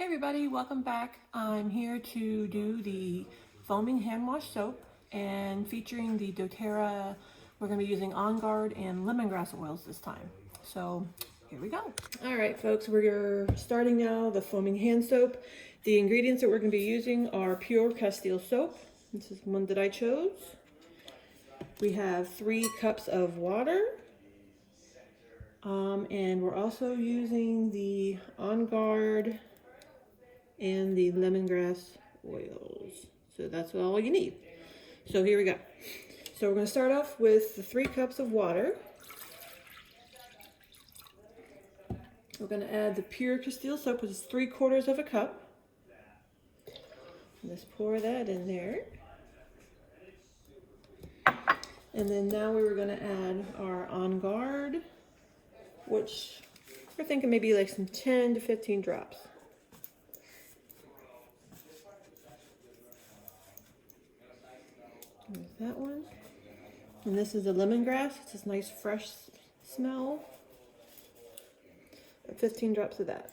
Hey everybody, welcome back. I'm here to do the foaming hand wash soap and featuring the doTERRA. We're going to be using On Guard and lemongrass oils this time. So here we go. All right folks, we're starting now the foaming hand soap. The ingredients that we're going to be using are pure Castile soap. This is one that I chose. We have 3 cups of water. And we're also using the On Guard and the lemongrass oils. So that's all you need. So here we go. So we're going to start off with the 3 cups of water. We're going to add the pure Castile soap, which is 3/4 of a cup. Just pour that in there. And then now we were going to add our On Guard, which we're thinking maybe like some 10 to 15 drops. There's that one. And this is the lemongrass. It's this nice fresh smell. 15 drops of that.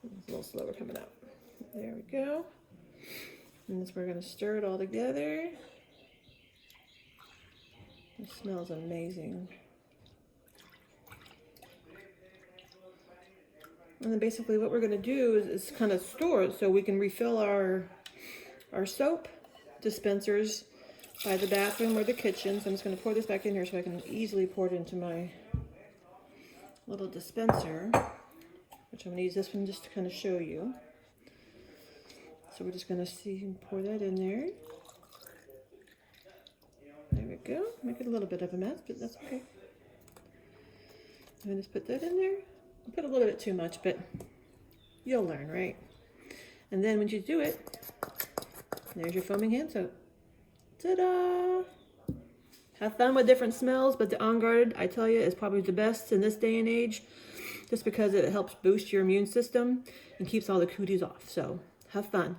It's a little slower coming out. There we go. And this, we're going to stir it all together. It smells amazing. And then basically what we're going to do is kind of store it so we can refill our soap dispensers by the bathroom or the kitchen. So I'm just going to pour this back in here so I can easily pour it into my little dispenser, which I'm going to use this one just to kind of show you. So we're just going to pour that in there. There we go. Make it a little bit of a mess, but that's okay. I'm going to just put that in there. I put a little bit too much, but you'll learn, right? And then when you do it, there's your foaming hand soap. Ta-da! Have fun with different smells, but the On Guard, I tell you, is probably the best in this day and age, just because it helps boost your immune system and keeps all the cooties off. So have fun.